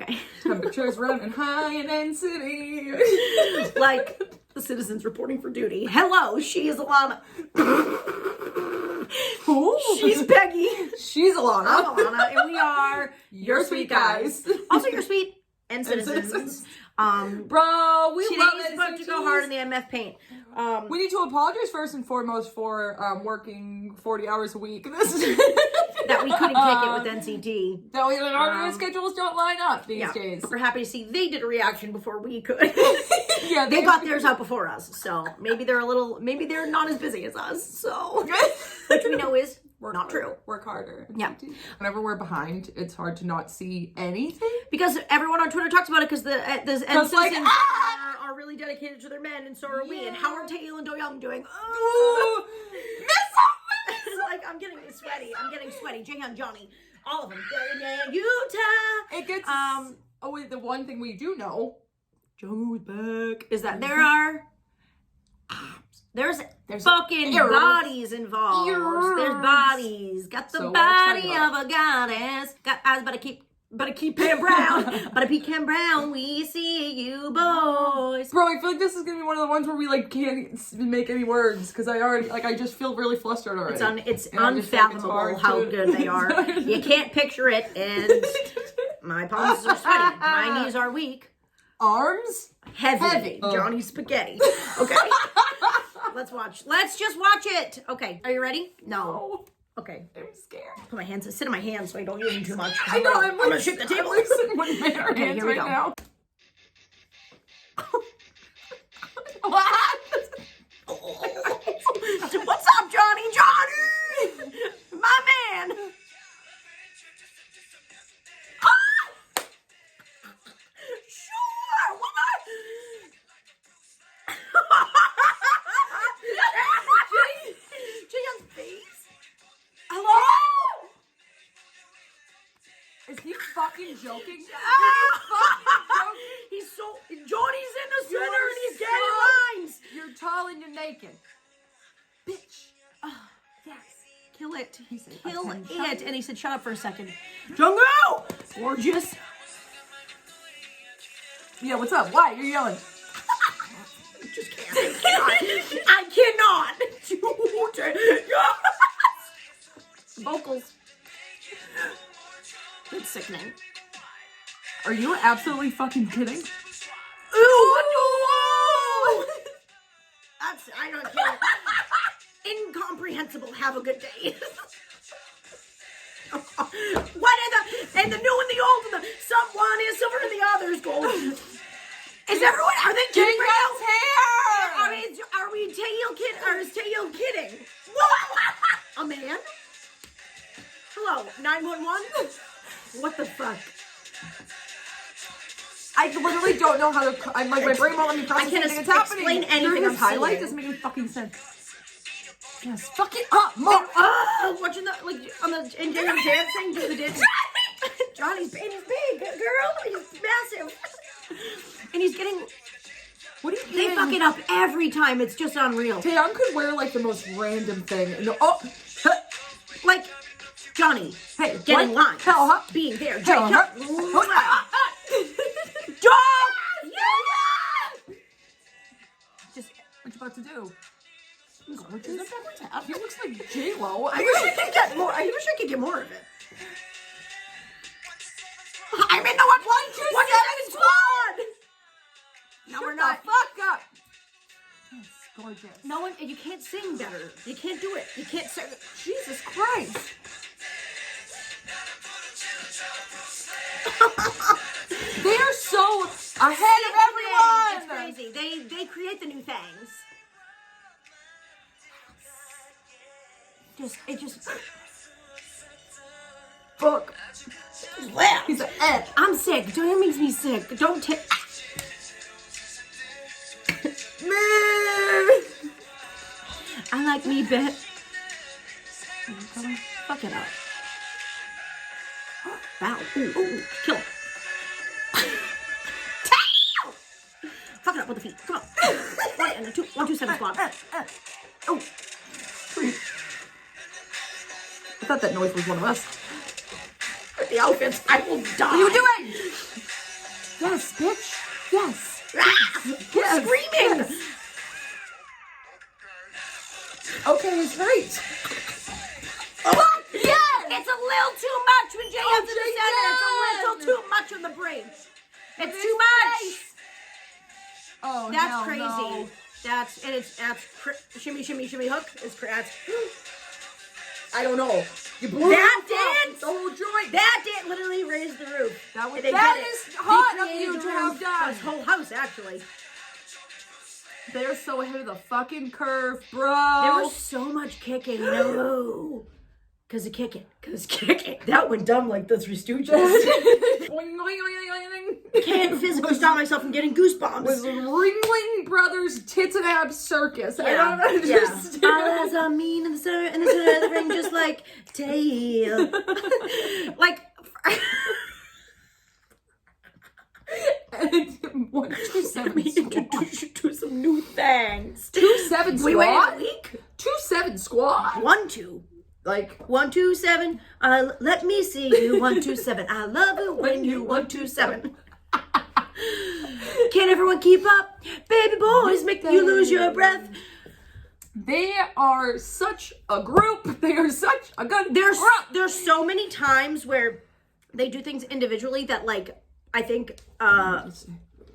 Okay. Temperatures running high in NCity. Like the citizens reporting for duty. Hello, she is Alana. Who? She's Peggy. She's Alana. I'm Alana, and we are Your Sweet Guys. Also, your sweet and citizens. Bro, we love Today's it. about to go hard in the MF paint. We need to apologize first and foremost for working 40 hours a week. This is that we couldn't kick it with NCT. No, our schedules don't line up these days. We're happy to see they did a reaction before we could. Yeah, they got theirs out before us, so maybe they're not as busy as us. So, which we know is not true. Work harder. Yeah. Whenever we're behind, it's hard to not see anything. Because everyone on Twitter talks about it because the citizens are really dedicated to their men, and so are we. And how are Taeil and Do-young doing? Oh, like, I'm getting sweaty. Jaehyun, Johnny, all of them. Utah. It gets... Oh, wait, the one thing we do know... Jungwoo's back. Is that there's fucking bodies involved. There's bodies. Got the So body of a goddess. Got eyes, but Pete Cam Brown. But Pete Cam Brown, we see you boys. Bro, I feel like this is gonna be one of the ones where we like can't make any words because I just feel really flustered already. It's unfathomable how good they are. You can't picture it, and my palms are sweaty. My knees are weak. Arms? Heavy. Johnny Spaghetti. Okay. Let's just watch it. Okay. Are you ready? No. Okay. I'm scared. Put my hands, sit in my hands so I don't use them too much. I know, I'm gonna shake the table. Okay, here we go. Now. What? What's up, Johnny? Johnny! My man! Sure! What? Jaehyun's face? Hello? Is he fucking joking? Johnny's in the center and he's getting lines. You're tall and you're naked. Bitch. Yes. Kill it. He said, Kill attention. it. And he said, shut up for a second. Jungwoo! Gorgeous. Yeah, what's up? Why? You're yelling. I just can't. I cannot. Vocals. It's sickening. Are you absolutely fucking kidding? Ooh, whoa! I don't care. Incomprehensible. Have a good day. What are the new and the old and the someone is silver and the other is gold? Is everyone? Are they kidding right now? Are we Taeil kidding? Or is Taeil kidding? What? A man? Hello, 911. What the fuck? I literally don't know how to. I'm like my brain won't let me process anything that's happening. Explain anything. This highlight doesn't make any fucking sense. Yes, fuck it up, more. Watching the and Jaehyun's dancing, do the dance. Johnny's big, girl. He's massive, and he's getting. What do you? They fuck it up every time. It's just unreal. Taeyong could wear like the most random thing. Like Johnny, hey, getting lines, being there. Jacob. Just what you about to do? Gorgeous. He looks like J-Lo. I wish I could get more. I wish I could get more of it. I'm in the 127 squad. No, we're not. Fuck up. Yes, gorgeous. No one. You can't sing better. You can't do it. You can't sing. Jesus Christ. They are so ahead of everyone. It's crazy. They create the new things. It just. Fuck. He's like, I'm sick. That makes me sick. Don't take. I like me bet. Fuck it up. Bow. Ooh. Kill him. Fuck it up with the feet. Come on. 127 squad. Oh. I thought that noise was one of us. With the outfits, I will die. What are you doing? Yes, bitch. Yes. Yes. Screaming. Yes. Okay, it's right. What? Yes. It's a little too much when JM's in the center. It's a little too much on the bridge. It's too much. Oh, that's crazy. No. That's shimmy, shimmy, shimmy hook. That's I don't know. You blew that dance. dance. The whole joint. That did literally raise the roof. That was That is hot of you to have done. This whole house actually. They're so ahead of the fucking curve, bro. There was so much kicking. No. Cause of kicking. That went dumb like the Three Stooges. Can't physically stop myself from getting goosebumps. Was Ringling Brothers Tits and Abs Circus. Yeah. I don't understand. All eyes on me in the center of the ring, just like tail. Like. And 127 Let me introduce you to some new things. 2-7 squat. We wait a week. 2-7 squat. 1-2. Like 1-2-7. Let me see you. 1-2-7. I love it when you 1-2-7. Can't everyone keep up? Baby boys make you lose your breath. They are such a group. They are such a good group. There's so many times where they do things individually that, like, I think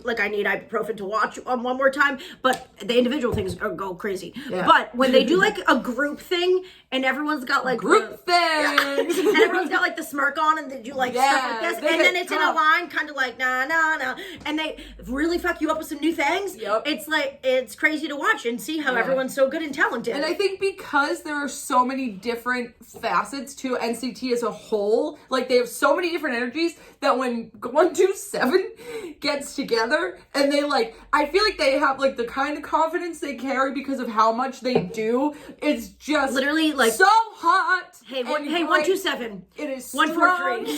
like I need ibuprofen to watch one more time, but the individual things go crazy. Yeah. But when they do like a group thing and everyone's got like group thing, and everyone's got like the smirk on and they do like stuff like this, and then it's in a line kind of like nah, and they really fuck you up with some new things. Yep. It's like it's crazy to watch and see how everyone's so good and talented. And I think because there are so many different facets to NCT as a whole, like they have so many different energies that when 127 gets together and they like, I feel like they have like the kind of confidence they carry because of how much they do. It's just literally like so hot. Hey, 127. It is 143.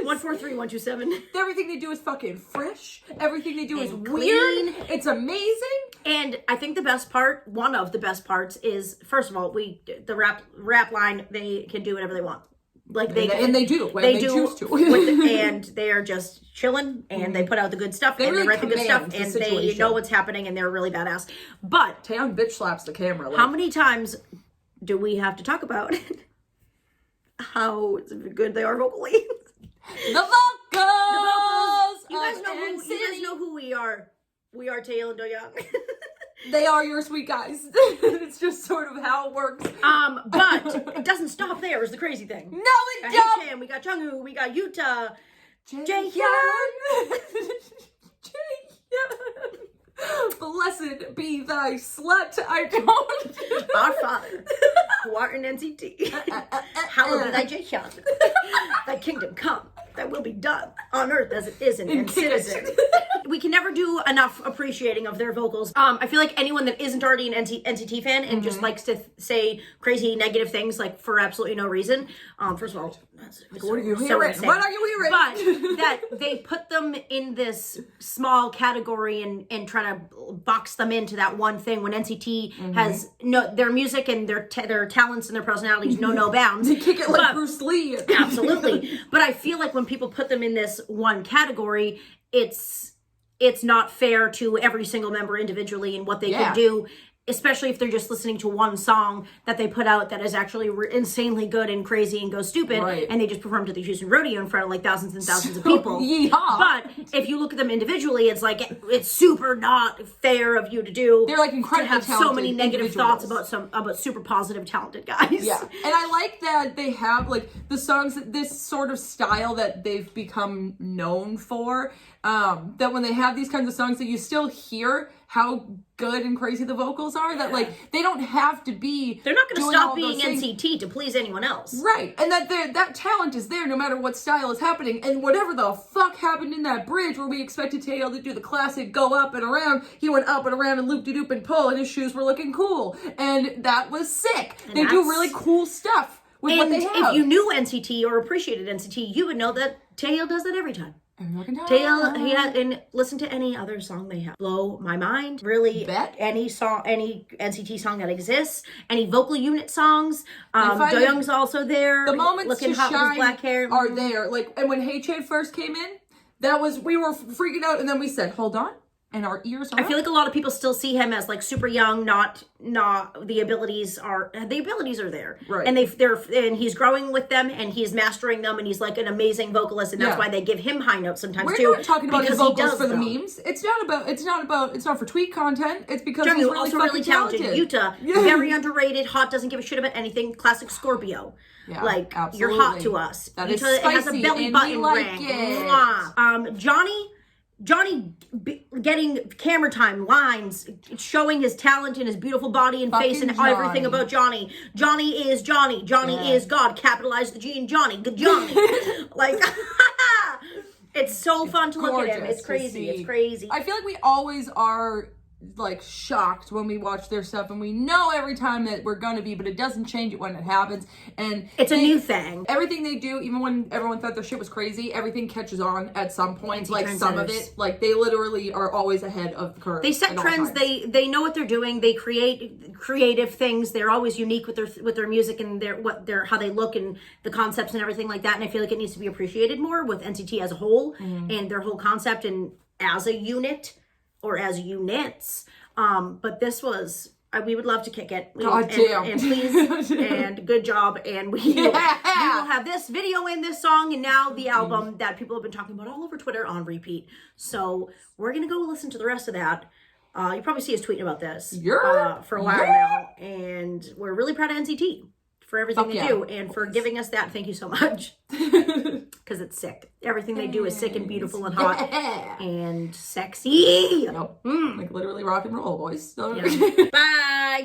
143, 127. Everything they do is fucking fresh. Everything they do is clean. weird. It's amazing. And I think the best part, one of the best parts, is first of all, the rap line. They can do whatever they want. Like they do when they choose to. And they are just chilling and they put out the good stuff and really they write the good stuff and they know what's happening and they're really badass. But Taeyong bitch slaps the camera. Like, how many times do we have to talk about how good they are vocally? The vocals. You guys know who we are. We are Taeyong and Doyoung. They are your sweet guys. It's just sort of how it works. But it doesn't stop there. Is the crazy thing. No, it don't. We got Jungwoo. We got Yuta. Jaehyun. Blessed be thy slut. I don't. Our Father, who art in NCT, hallowed be thy Jaehyun. Thy kingdom come. That will be done on earth as it is in citizen. We can never do enough appreciating of their vocals. I feel like anyone that isn't already an NCT fan and just likes to say crazy negative things like for absolutely no reason. First of all, what are you hearing? What are you hearing? But that they put them in this small category and try to box them into that one thing when NCT has their music and their talents and their personalities no bounds. They kick it like Bruce Lee. Absolutely. But I feel like when people put them in this one category, it's not fair to every single member individually and what they can do, especially if they're just listening to one song that they put out that is actually insanely good and crazy and goes stupid, and they just perform to the Houston Rodeo in front of like thousands and thousands of people. But if you look at them individually, it's like it's super not fair of you to do. They're like incredibly to have so many negative thoughts about super positive talented guys. Yeah, and I like that they have like the songs, this sort of style that they've become known for. That when they have these kinds of songs that you still hear how good and crazy the vocals are, that like they don't have to be. They're not going to stop being NCT to please anyone else, right? And that talent is there no matter what style is happening. And whatever the fuck happened in that bridge where we expected Taeyong to do the classic go up and around, he went up and around and loop-de-doop and pull, and his shoes were looking cool, and that was sick. And they do really cool stuff with what they have. If you knew NCT or appreciated NCT, you would know that Taeyong does that every time. Taeyong, and listen to any other song they have. Blow my mind. Really, any song, any NCT song that exists, any vocal unit songs. Doyoung's also there. The moments looking to hot shine with his black hair are there. Like, and when Haechan first came in, we were freaking out, and then we said, hold on. And our ears are I feel like a lot of people still see him as like super young, not the abilities are there. Right. And and he's growing with them and he's mastering them and he's like an amazing vocalist and that's why they give him high notes sometimes we're too. We're not talking about his vocals for the them. memes. It's not for tweet content. It's because Johnny, he's really also fucking really talented. Utah, very underrated, hot, doesn't give a shit about anything. Classic Scorpio. Yeah, like absolutely. You're hot to us. That Utah, is spicy, it has a belly and button we like ring. it. Mwah. Johnny getting camera time, lines, showing his talent and his beautiful body and face and everything about Johnny. Johnny is Johnny. Johnny is God. Capitalize the G in Johnny. Good Johnny. Like, it's so fun to look at him. It's crazy. It's crazy. I feel like we always are like shocked when we watch their stuff, and we know every time that we're gonna be, but it doesn't change it when it happens. And it's a new thing. Everything they do, even when everyone thought their shit was crazy, everything catches on at some point. Like some of it, like they literally are always ahead of the curve. They set trends. They know what they're doing. They create creative things. They're always unique with their music and how they look and the concepts and everything like that. And I feel like it needs to be appreciated more with NCT as a whole and their whole concept and as a unit. Or as units, but this was we would love to kick it. And please and good job, and we will have this video and this song and now the album that people have been talking about all over Twitter on repeat. So we're gonna go listen to the rest of that. You probably see us tweeting about this for a while now, and we're really proud of NCT for everything they do and for giving us that. Thank you so much. Because it's sick. Everything they do is sick and beautiful and hot and sexy. Like literally rock and roll, boys. Bye.